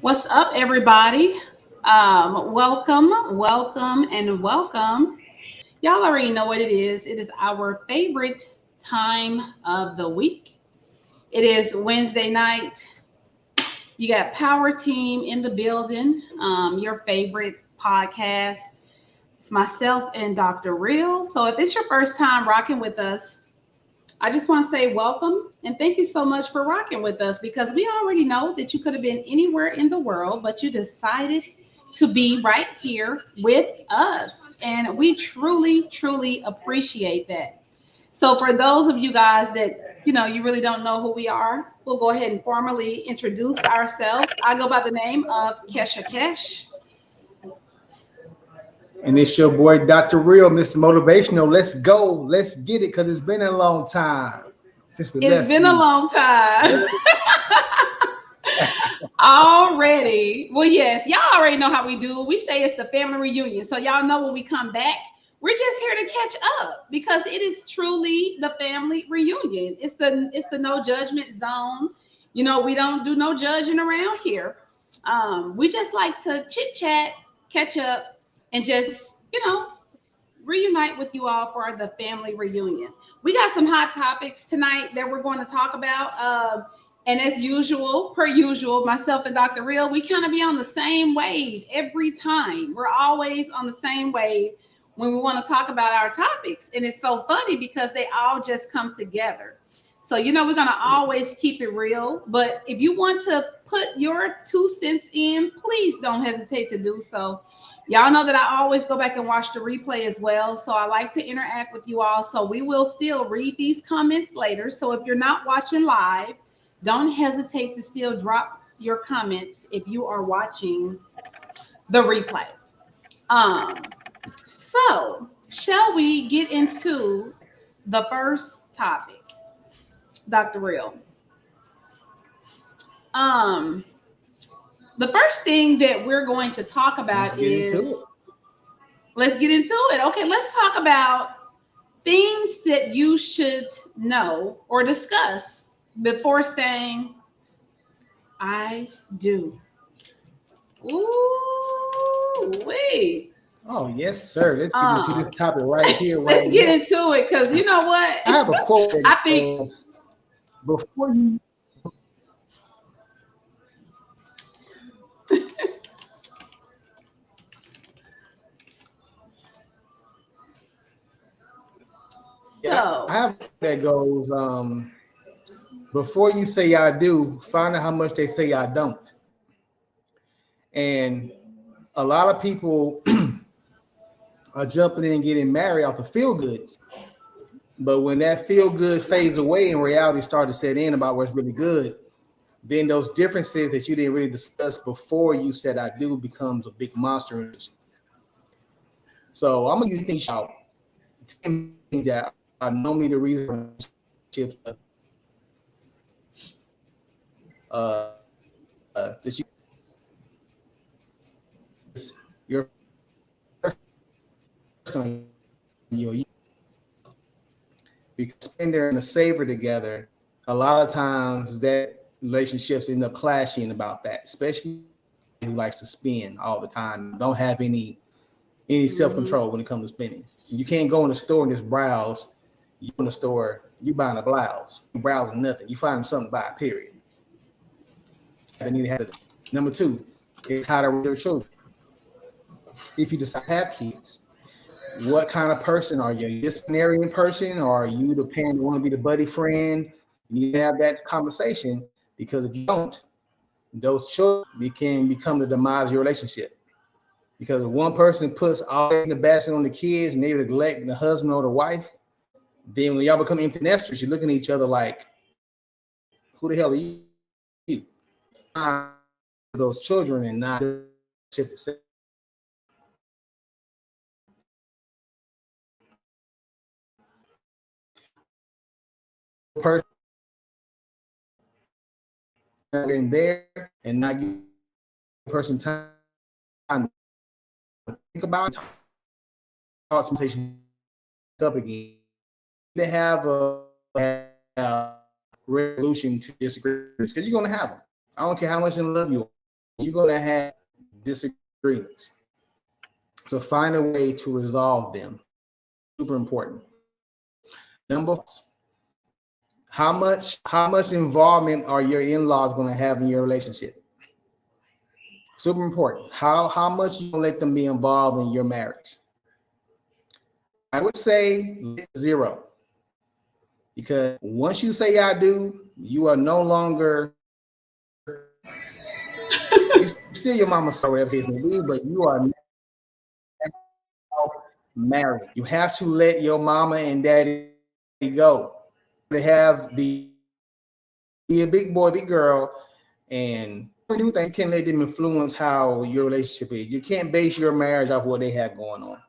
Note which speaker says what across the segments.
Speaker 1: What's up, everybody? Welcome. Y'all already know what it is. It is our favorite time of the week. It is Wednesday night. You got Power Team in the building, your favorite podcast. It's myself and Dr. Real. So if it's your first time rocking with us, I just want to say welcome and thank you so much for rocking with us because we already know that you could have been anywhere in the world, but you decided to be right here with us. And we truly appreciate that. So for those of you guys that, you really don't know who we are, we'll go ahead and formally introduce ourselves. I go by the name of Kesha Keesh.
Speaker 2: And it's your boy, Dr. Real, Mr. Motivational. Let's go. Let's get it because it's been a long time since we
Speaker 1: It's
Speaker 2: left
Speaker 1: been a long time. Already. Well, yes, y'all already know how we do. We say it's the family reunion. So y'all know when we come back, we're just here to catch up because it is truly the family reunion. It's the no judgment zone. We don't do no judging around here. We just like to chit chat, catch up, and just, reunite with you all for the family reunion. We got some hot topics tonight that we're going to talk about. And as usual, per usual, myself and Dr. Real, we kind of be on the same wave every time. We're always on the same wave when we want to talk about our topics. And it's so funny because they all just come together. So, we're going to always keep it real. But if you want to put your 2 cents in, please don't hesitate to do so. Y'all know that I always go back and watch the replay as well. So I like to interact with you all. So we will still read these comments later. So if you're not watching live, don't hesitate to still drop your comments if you are watching the replay. So shall we get into the first topic, Dr. Real? The first thing that we're going to talk about let's get into it. Okay, let's talk about things that you should know or discuss before saying, I do. Ooh, wait.
Speaker 2: Oh, yes, sir. Let's get into this topic right here.
Speaker 1: Let's get into it because you know what?
Speaker 2: I have a quote.
Speaker 1: I think
Speaker 2: before you.
Speaker 1: So
Speaker 2: I have that goes, before you say I do, find out how much they say I don't. And a lot of people are jumping in and getting married off the feel goods. But when that feel good fades away and reality starts to set in about what's really good, then those differences that you didn't really discuss before you said I do becomes a big monster. So I'm gonna use things out. 10 things that are normally the reason that your first you because spend there and a savor together. A lot of times that relationships end up clashing about that, especially who likes to spend all the time, don't have any self-control when it comes to spending. You can't go in the store and just browse. You in the store, you buying a blouse, you browsing nothing. You finding something to buy, period. They need to have it. Number 2 is how to raise your children. If you decide to have kids, what kind of person are you? Are you a disciplinarian person, or are you the parent that want to be the buddy friend? You need to have that conversation because if you don't, those children can become the demise of your relationship. Because if one person puts all in the basket on the kids and they neglect the husband or the wife, then when y'all become empty nesters, you're looking at each other like, who the hell are you? Those children and not person in there and not give the person time to think about it, conversation up again. They have a resolution to disagreements because you're gonna have them. I don't care how much in love you you're going to have disagreements. So find a way to resolve them. Super important. Number four, how much involvement are your in-laws going to have in your relationship? Super important. How much you going to let them be involved in your marriage? I would say 0. Because once you say I do, you are no longer you're still your mama's son, whatever case may be, but you are married. You have to let your mama and daddy go. They have be a big boy, big girl, and you can let them influence how your relationship is. You can't base your marriage off what they have going on.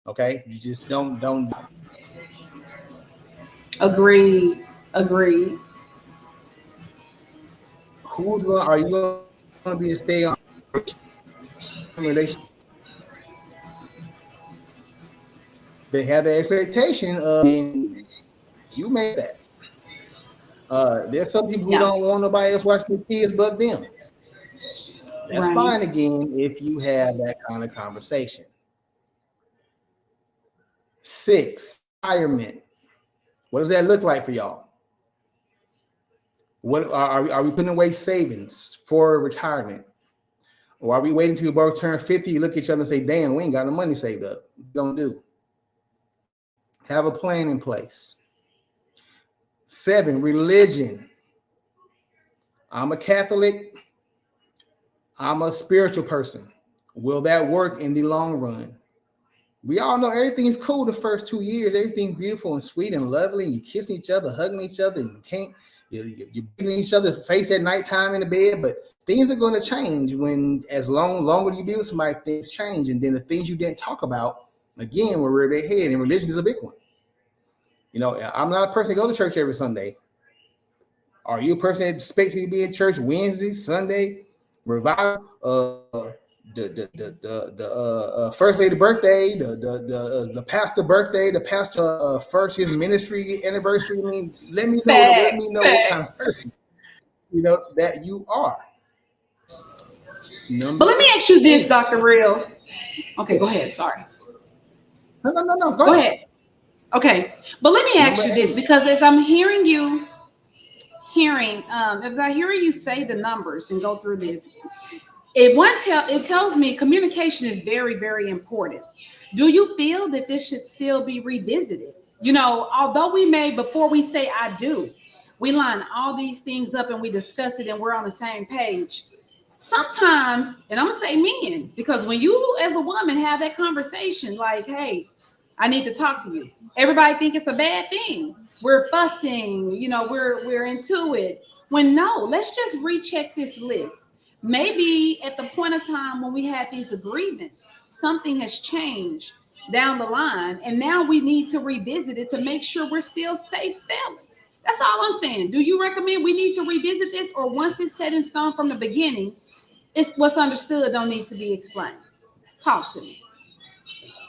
Speaker 2: Okay, you just don't.
Speaker 1: Agreed. Agreed.
Speaker 2: Are you going to be a stay on relationship? They have the expectation of, and you made that. There's some people who
Speaker 1: Yeah.
Speaker 2: don't want nobody else watching the kids but them. That's
Speaker 1: Right.
Speaker 2: fine again if you have that kind of conversation. 6, retirement. What does that look like for y'all? What are we putting away savings for retirement? Or are we waiting till we both turn 50, you look at each other and say, damn, we ain't got no money saved up? Don't do. Have a plan in place. 7, religion. I'm a Catholic. I'm a spiritual person. Will that work in the long run? We all know everything's cool the first 2 years. Everything's beautiful and sweet and lovely. And you're kissing each other, hugging each other, and you're beating each other's face at nighttime in the bed. But things are going to change longer you be with somebody, things change. And then the things you didn't talk about, again, will rear their head. And religion is a big one. You know, I'm not a person that goes to church every Sunday. Are you a person that expects me to be in church Wednesday, Sunday, revival, the first lady birthday, the pastor birthday, the pastor first his ministry anniversary? I mean, let me know what kind of person that you are.
Speaker 1: But let me ask you this,
Speaker 2: 8.
Speaker 1: Dr. Real. Okay, go ahead. Sorry.
Speaker 2: No.
Speaker 1: Go ahead. Okay. But let me ask
Speaker 2: Number
Speaker 1: you this,
Speaker 2: 8.
Speaker 1: because as I'm as I hear you say the numbers and go through this, it tells me communication is very, very important. Do you feel that this should still be revisited? Although before we say I do, we line all these things up and we discuss it and we're on the same page. Sometimes, and I'm gonna say men, because when you as a woman have that conversation, like, hey, I need to talk to you. Everybody think it's a bad thing. We're fussing, we're into it. When no, let's just recheck this list. Maybe at the point of time when we had these agreements, something has changed down the line, and now we need to revisit it to make sure we're still safe sailing. That's all I'm saying. Do you recommend we need to revisit this, or once it's set in stone from the beginning, it's what's understood don't need to be explained? Talk to me.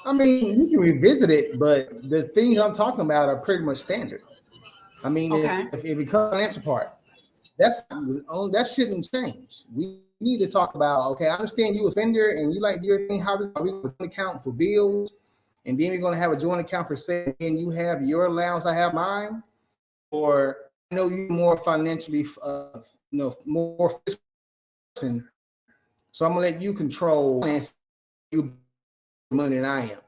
Speaker 2: I mean, you can revisit it, but the things I'm talking about are pretty much standard. I mean,
Speaker 1: Okay.
Speaker 2: if it becomes an answer part, that shouldn't change. We need to talk about, okay, I understand you a spender and you like your thing. How we going to account for bills, and then we're going to have a joint account for saving, and you have your allowance, I have mine, or I know you more financially, more fiscal person, so I'm gonna let you control you money than I am.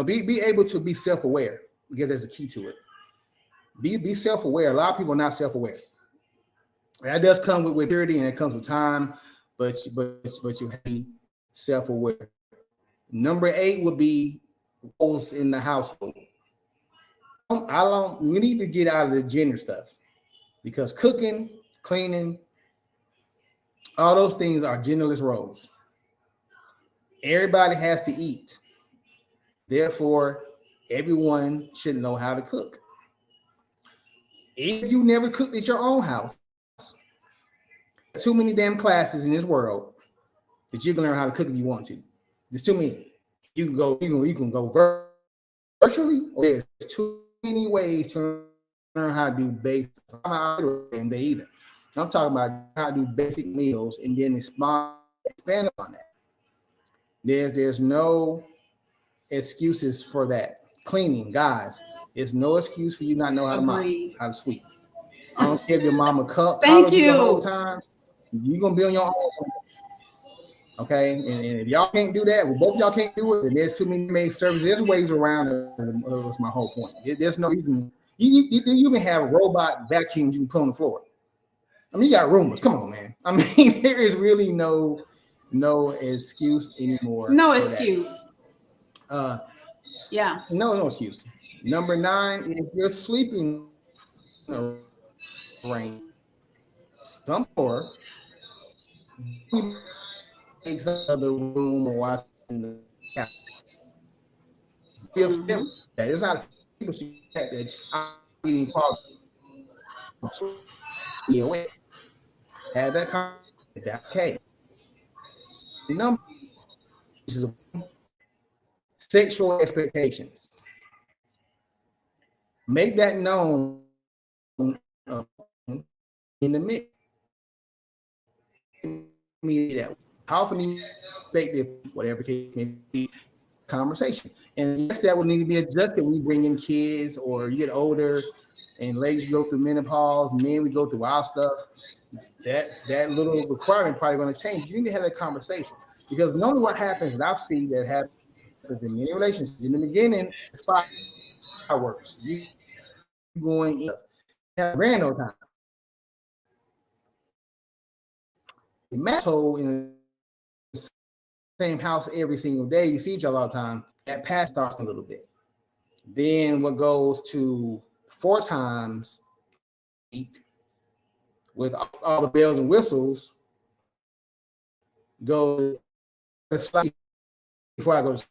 Speaker 2: Be able to be self-aware, because that's the key to it. Be self-aware. A lot of people are not self-aware. That does come with maturity, and it comes with time, but you have to be self-aware. Number 8 would be roles in the household. We need to get out of the gender stuff, because cooking, cleaning, all those things are genderless roles. Everybody has to eat. Therefore, everyone should know how to cook. If you never cooked at your own house, too many damn classes in this world that you can learn how to cook if you want to. There's too many. You can go virtually, or there's too many ways to learn how to do basic. I'm not either. I'm talking about how to do basic meals and then expand on that. There's no excuses for that. Cleaning, guys, there's no excuse for you not know how to mop,
Speaker 1: Agreed.
Speaker 2: how to sweep. I don't care if your mama
Speaker 1: Thank
Speaker 2: coddled you the whole
Speaker 1: you.
Speaker 2: time. You're gonna be on your own. Okay, and if y'all can't do that, well, both y'all can't do it, then there's too many maid services. There's ways around it. Was my whole point. There's no reason. You even have robot vacuums you can put on the floor. I mean, you got rumors. Come on, man. I mean, there is really no excuse anymore
Speaker 1: No
Speaker 2: for that.
Speaker 1: excuse. Yeah.
Speaker 2: No excuse. Number 9, if you're sleeping rain, some or takes another room or watch in the couch. Be upset with that. It's not people that I'm eating part away. Have that conversation. That's okay. Number is sexual expectations. Make that known in the mix. Me that how often you expect it, whatever case may be, conversation. And yes, that would need to be adjusted when you bring in kids or you get older and ladies go through menopause, men we go through our stuff. That little requirement probably going to change. You need to have that conversation because normally what happens, and I've seen that happens in many relationships. In the beginning, it's fireworks. You going in, have grand old time. Household in the same house every single day, you see each other all the time. That pass starts a little bit. Then what goes to 4 times a week with all the bells and whistles goes slightly before I go to sleep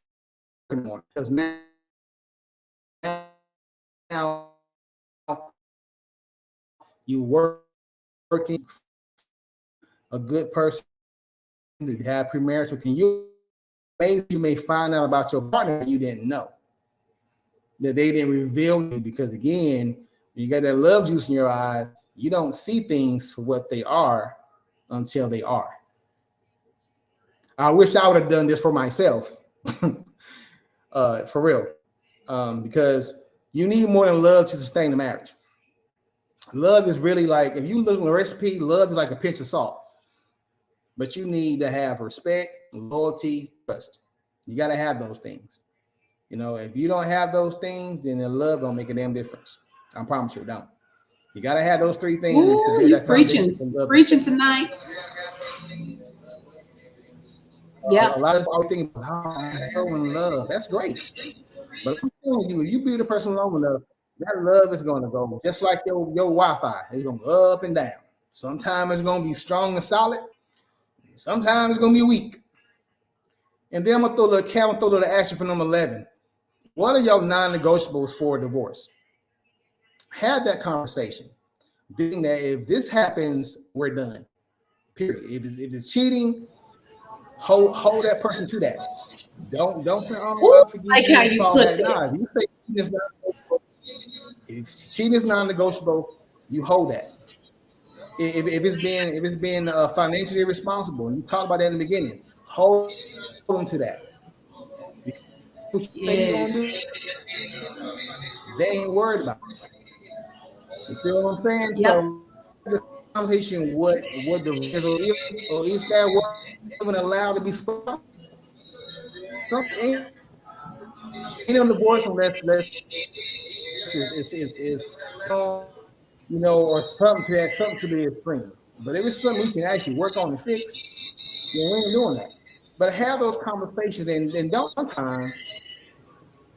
Speaker 2: in the morning. Because now you working a good person to have premarital. Can you may find out about your partner you didn't know, that they didn't reveal you, because again, you got that love juice in your eyes, you don't see things for what they are until they are. I wish I would have done this for myself. For real. Because you need more than love to sustain the marriage. Love is really like, if you look at the recipe, love is like a pinch of salt. But you need to have respect, loyalty, trust. You got to have those things. You know, if you don't have those things, then the love don't make a damn difference. I promise you, it don't. You got to have those 3 things.
Speaker 1: Ooh,
Speaker 2: to build
Speaker 1: you
Speaker 2: that foundation.
Speaker 1: preaching tonight. Yeah.
Speaker 2: A lot of us always think about how I'm so in love. That's great. But I'm telling you, if you build a person long enough, that love is going to go just like your Wi-Fi. It's going to go up and down. Sometimes it's going to be strong and solid. Sometimes it's going to be weak. And then I'm going to throw a little action for number 11. What are your non-negotiables for divorce? Have that conversation. Being that if this happens, we're done. Period. If it's cheating, hold that person to that. Don't say, oh, I forgive
Speaker 1: like
Speaker 2: you.
Speaker 1: how you put that.
Speaker 2: Nah, you say if cheating is non-negotiable, you hold that. If it's being financially responsible, and you talk about that in the beginning, hold them to that. Because what you say you're gonna do, they ain't worried about it. You feel what I'm saying?
Speaker 1: Yep.
Speaker 2: So the conversation, what the if that was even allowed to be spoken, something ain't on divorce unless is or something to be extreme. But if it's something we can actually work on and fix, then we ain't doing that. But have those conversations and don't sometimes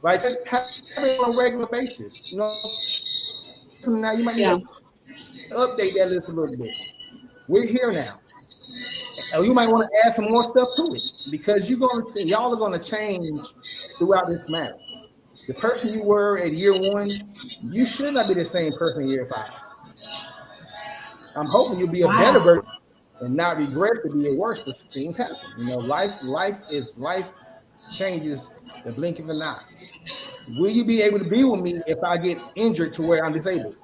Speaker 2: like have it on a regular basis. You know, now you might need to update that list a little bit. We're here now. You might want to add some more stuff to it because y'all are gonna change throughout this marriage. The person you were at year 1, you should not be the same person in year 5. I'm hoping you'll be a better version and not regret to be a worse, but things happen. You know, life changes the blink of an eye. Will you be able to be with me if I get injured to where I'm disabled?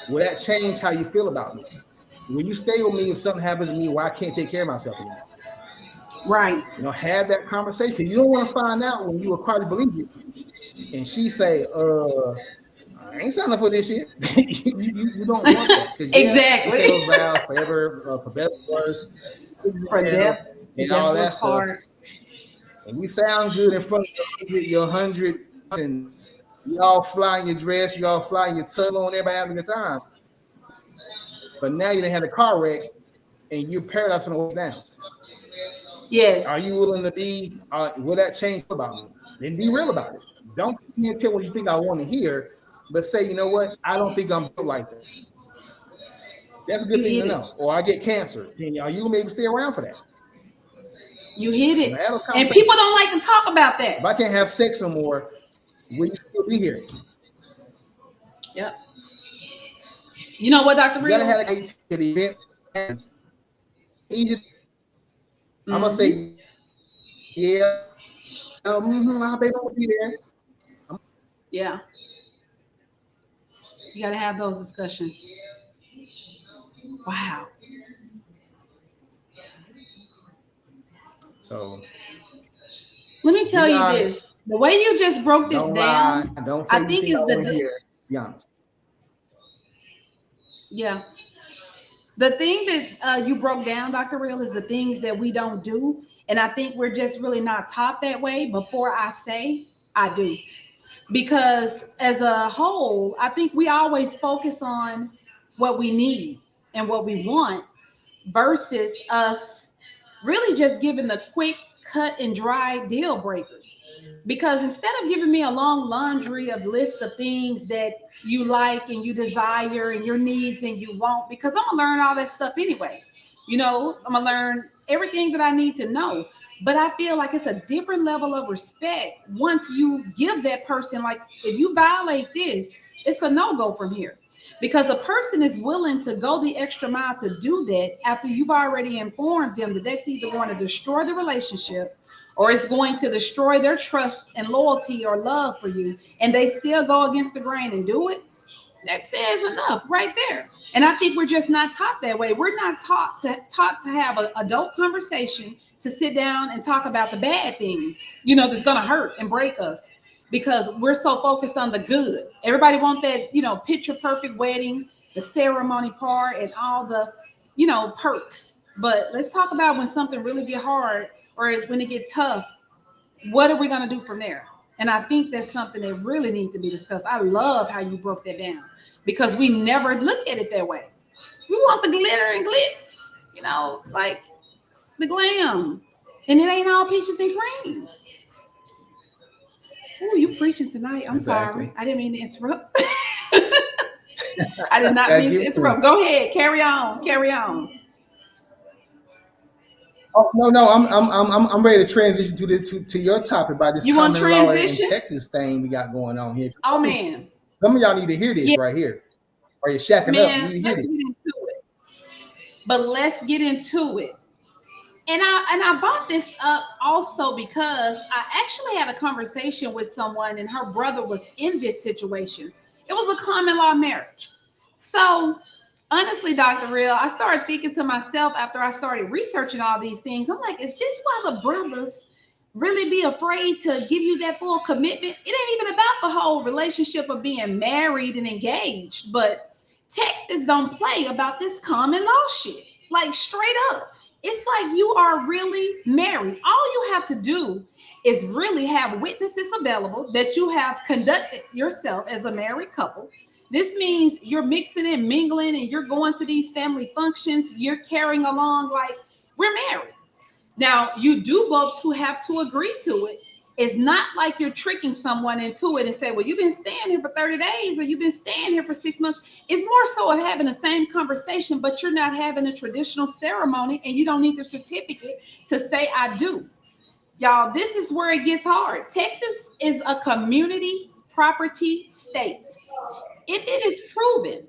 Speaker 2: Will that change how you feel about me? when you stay with me, if something happens to me, why I can't take care of myself anymore?
Speaker 1: Right.
Speaker 2: Have that conversation, because you don't want to find out when you acquire believe it, and she say, I ain't signing up for this shit. You don't want that, because you say
Speaker 1: Exactly.
Speaker 2: those vows forever, for better or worse,
Speaker 1: For death,
Speaker 2: and
Speaker 1: death
Speaker 2: all
Speaker 1: was
Speaker 2: that stuff.
Speaker 1: hard.
Speaker 2: And you sound good in front of your 100, and you all fly in your dress, you all fly in your tub on, everybody having a good time. But now you done had a car wreck and you're paralyzed from the waist down.
Speaker 1: Yes.
Speaker 2: Are you willing to be, will that change about me? Then be real about it. Don't tell what you think I want to hear, but say, you know what? I don't think I'm built like that. That's a good thing to know. Or I get cancer. Are you maybe stay around for that?
Speaker 1: You hit it. And people don't like to talk about that.
Speaker 2: If I can't have sex no more, will you still be here?
Speaker 1: Yep. You know what, Dr. Real?
Speaker 2: You gotta have to the event. Easy. I'm gonna say, yeah. My baby will be there.
Speaker 1: Yeah. You gotta have those discussions. Wow.
Speaker 2: So
Speaker 1: let me tell you this: the way you just broke this down,
Speaker 2: don't say
Speaker 1: I think is the
Speaker 2: be honest.
Speaker 1: Yeah. The thing that you broke down, Dr. Real, is the things that we don't do. And I think we're just really not taught that way. Before I say, I do. Because as a whole, I think we always focus on what we need and what we want versus us really just giving the quick cut and dry deal breakers. Because instead of giving me a long laundry of list of things that you like and you desire and your needs and you want, because I'm gonna learn all that stuff anyway. I'm gonna learn everything that I need to know. But I feel like it's a different level of respect once you give that person, like, if you violate this, it's a no-go from here. Because a person is willing to go the extra mile to do that after you've already informed them that that's either going to destroy the relationship or it's going to destroy their trust and loyalty or love for you, and they still go against the grain and do it. That says enough right there. And I think we're just not taught that way. We're not taught to have an adult conversation, to sit down and talk about the bad things, that's going to hurt and break us, because we're so focused on the good. Everybody wants that, picture perfect wedding, the ceremony part, and all the, perks. But let's talk about when something really get hard or when it get tough. What are we going to do from there? And I think that's something that really needs to be discussed. I love how you broke that down, because we never look at it that way. We want the glitter and glitz, like the glam. And it ain't all peaches and cream. Oh, you preaching tonight. I'm sorry. I didn't mean to interrupt. I did not mean to interrupt. Go ahead. Carry on.
Speaker 2: Oh no, I'm ready to transition to this to your topic about this common law in Texas thing we got going on here.
Speaker 1: Oh man,
Speaker 2: some of y'all need to hear this right here, or you're shacking up. You need to hear
Speaker 1: let's get into it. But let's get into it. And I brought this up also because I actually had a conversation with someone, and her brother was in this situation. It was a common law marriage. So honestly, Dr. Real, I started thinking to myself after I started researching all these things. I'm like, is this why the brothers really be afraid to give you that full commitment? It ain't even about the whole relationship of being married and engaged, but Texas don't play about this common law shit. Like, straight up. It's like you are really married. All you have to do is really have witnesses available that you have conducted yourself as a married couple. This means you're mixing and mingling and you're going to these family functions. You're carrying along like we're married. Now, you do both who have to agree to it. It's not like you're tricking someone into it and say, well, you've been staying here for 30 days or you've been staying here for 6 months. It's more so of having the same conversation, but you're not having a traditional ceremony and you don't need the certificate to say I do. Y'all, this is where it gets hard. Texas is a community property state. If it is proven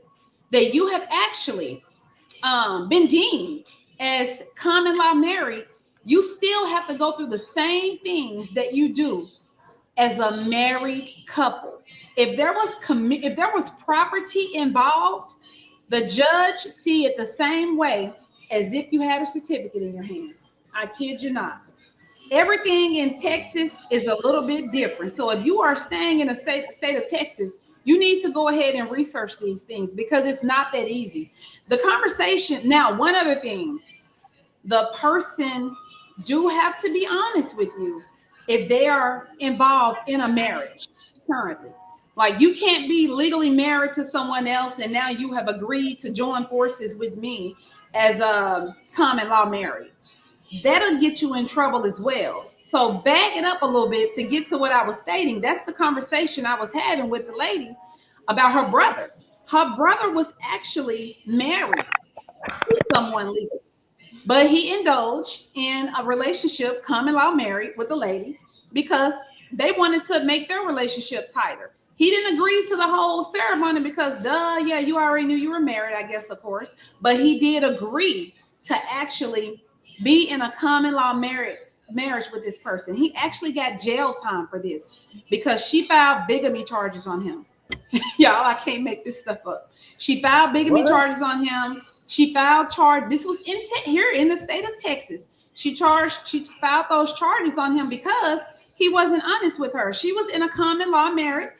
Speaker 1: that you have actually been deemed as common law married, you still have to go through the same things that you do as a married couple. If there was property involved, The judge see it the same way as if you had a certificate in your hand. I kid you not. Everything in Texas is a little bit different. So if you are staying in the state of Texas, you need to go ahead and research these things because it's not that easy. The conversation now, one other thing, the person do have to be honest with you if they are involved in a marriage currently. Like you can't be legally married to someone else and now you have agreed to join forces with me as a common law married. That'll get you in trouble as well. So back it up a little bit to get to what I was stating. That's the conversation I was having with the lady about her brother. Her brother was actually married to someone legal, but he indulged in a relationship, common law married with a lady, because they wanted to make their relationship tighter. He didn't agree to the whole ceremony because, duh, yeah, you already knew you were married, I guess, of course. But he did agree to actually be in a common law marriage with this person. He actually got jail time for this because she filed bigamy charges on him. Y'all, I can't make this stuff up. She filed bigamy charges on him. She filed charge. This was here in the state of Texas. She filed those charges on him because he wasn't honest with her. She was in a common law marriage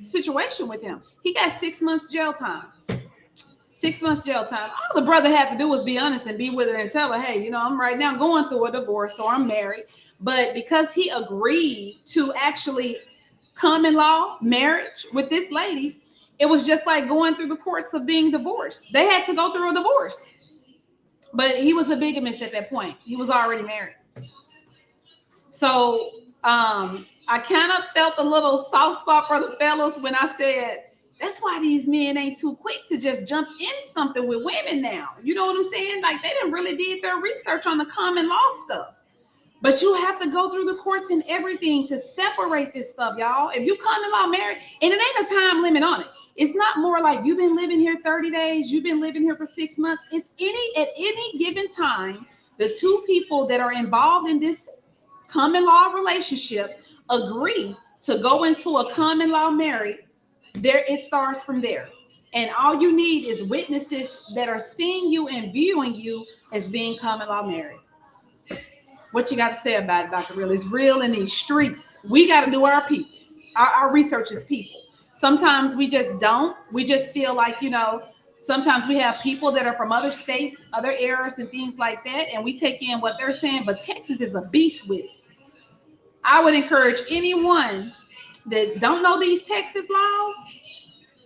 Speaker 1: situation with him. He got 6 months jail time. 6 months jail time. All the brother had to do was be honest and be with her and tell her, hey, I'm right now going through a divorce, so I'm married. But because he agreed to actually common law marriage with this lady, it was just like going through the courts of being divorced. They had to go through a divorce. But he was a bigamist at that point. He was already married. So I kind of felt a little soft spot for the fellas when I said, that's why these men ain't too quick to just jump in something with women now. You know what I'm saying? Like they didn't really did their research on the common law stuff. But you have to go through the courts and everything to separate this stuff, y'all. If you common law married, and it ain't a time limit on it. It's not more like you've been living here 30 days, you've been living here for 6 months. It's at any given time, the two people that are involved in this common law relationship agree to go into a common law marriage. There it starts from there. And all you need is witnesses that are seeing you and viewing you as being common law married. What you got to say about it, Dr. Real? It's real in these streets. We got to do our people. Our research is people. Sometimes we just don't. We just feel like, sometimes we have people that are from other states, other eras and things like that, and we take in what they're saying, but Texas is a beast with it. I would encourage anyone that don't know these Texas laws,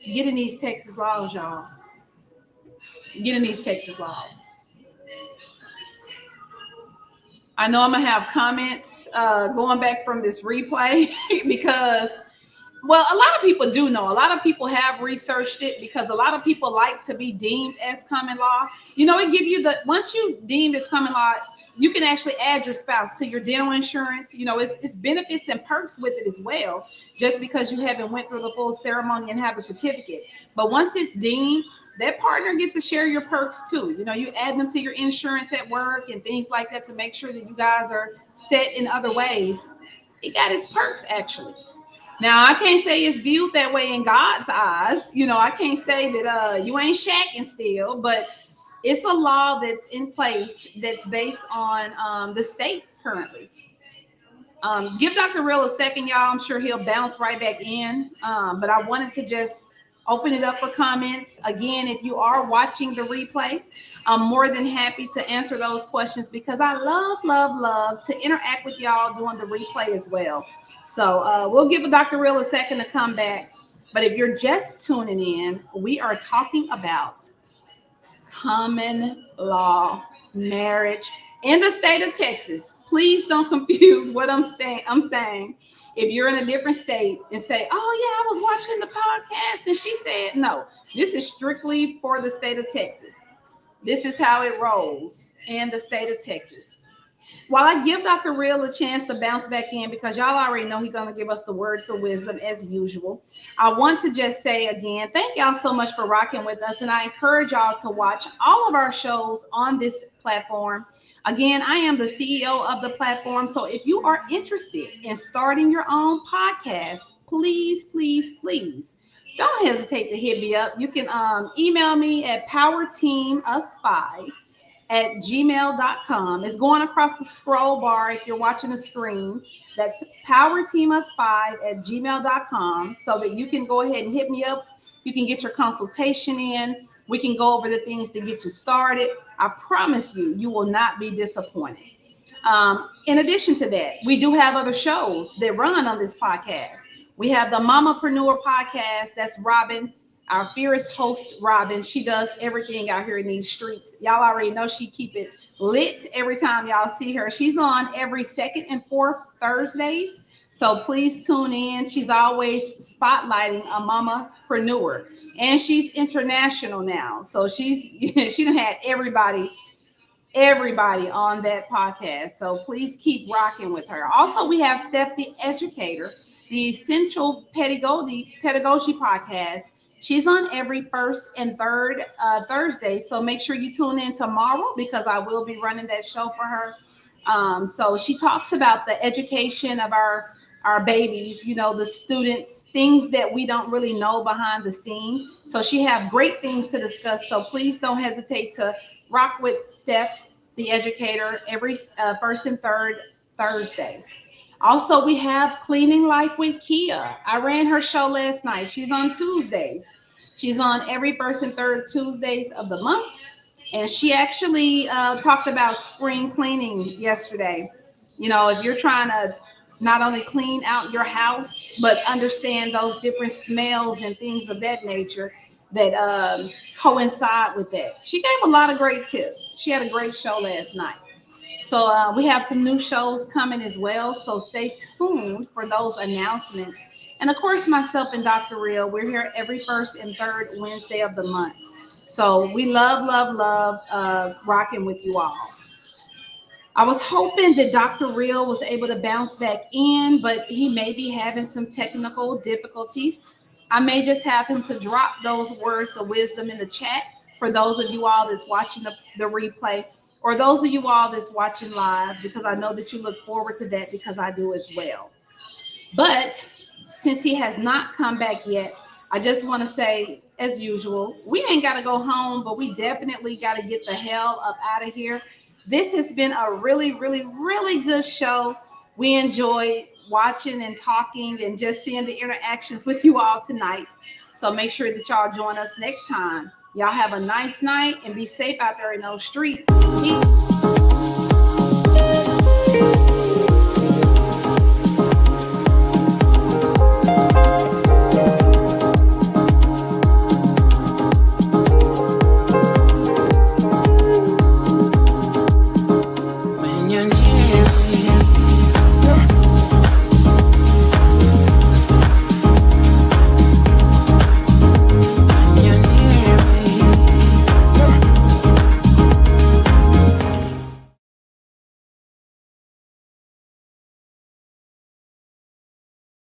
Speaker 1: get in these Texas laws, y'all. Get in these Texas laws. I know I'm going to have comments going back from this replay because, well, a lot of people do know. A lot of people have researched it because a lot of people like to be deemed as common law. It give you once you deemed as common law, you can actually add your spouse to your dental insurance. It's benefits and perks with it as well, just because you haven't went through the full ceremony and have a certificate. But once it's deemed, that partner gets to share your perks too. You add them to your insurance at work and things like that to make sure that you guys are set in other ways. It got its perks actually. Now, I can't say it's viewed that way in God's eyes. I can't say that you ain't shacking still, but it's a law that's in place that's based on the state currently. Give Dr. Real a second, y'all. I'm sure he'll bounce right back in. But I wanted to just open it up for comments. Again, if you are watching the replay, I'm more than happy to answer those questions because I love to interact with y'all during the replay as well. So we'll give Dr. Real a second to come back. But if you're just tuning in, we are talking about common law marriage in the state of Texas. Please don't confuse what I'm saying. If you're in a different state and say, oh yeah, I was watching the podcast and she said, no, this is strictly for the state of Texas. This is how it rolls in the state of Texas. While I give Dr. Real a chance to bounce back in, because y'all already know he's going to give us the words of wisdom as usual, I want to just say again, thank y'all so much for rocking with us. And I encourage y'all to watch all of our shows on this platform. Again, I am the CEO of the platform. So if you are interested in starting your own podcast, please don't hesitate to hit me up. You can email me at powerteamus5@gmail.com. It's going across the scroll bar if you're watching the screen. That's powerteamus5@gmail.com so that you can go ahead and hit me up. You can get your consultation in. We can go over the things to get you started. I promise you, you will not be disappointed. In addition to that, we do have other shows that run on this podcast. We have the Mamapreneur podcast. That's Robin, our fierce host, Robin. She does everything out here in these streets. Y'all already know she keep it lit every time y'all see her. She's on every second and fourth Thursdays. So please tune in. She's always spotlighting a mamapreneur. And she's international now. So she done had everybody on that podcast. So please keep rocking with her. Also, we have Steph the Educator, the Essential Pedagogy podcast. She's on every first and third Thursday. So make sure you tune in tomorrow because I will be running that show for her. So she talks about the education of our babies, you know, the students, things that we don't really know behind the scene. So she have great things to discuss. So please don't hesitate to rock with Steph, the Educator, every first and third Thursdays. Also, we have Cleaning Life with Kia. I ran her show last night. She's on Tuesdays. She's on every first and third Tuesdays of the month. And she actually talked about spring cleaning yesterday. You know, if you're trying to not only clean out your house, but understand those different smells and things of that nature that coincide with that. She gave a lot of great tips. She had a great show last night. So we have some new shows coming as well. So stay tuned for those announcements. And of course, myself and Dr. Real, we're here every first and third Wednesday of the month. So we love rocking with you all. I was hoping that Dr. Real was able to bounce back in, but he may be having some technical difficulties. I may just have him to drop those words of wisdom in the chat for those of you all that's watching the replay, or those of you all that's watching live, because I know that you look forward to that because I do as well. But since he has not come back yet, I just want to say, as usual, we ain't got to go home, but we definitely got to get the hell up out of here. This has been a really, really, really good show. We enjoyed watching and talking and just seeing the interactions with you all tonight. So make sure that y'all join us next time. Y'all have a nice night and be safe out there in those streets. Peace.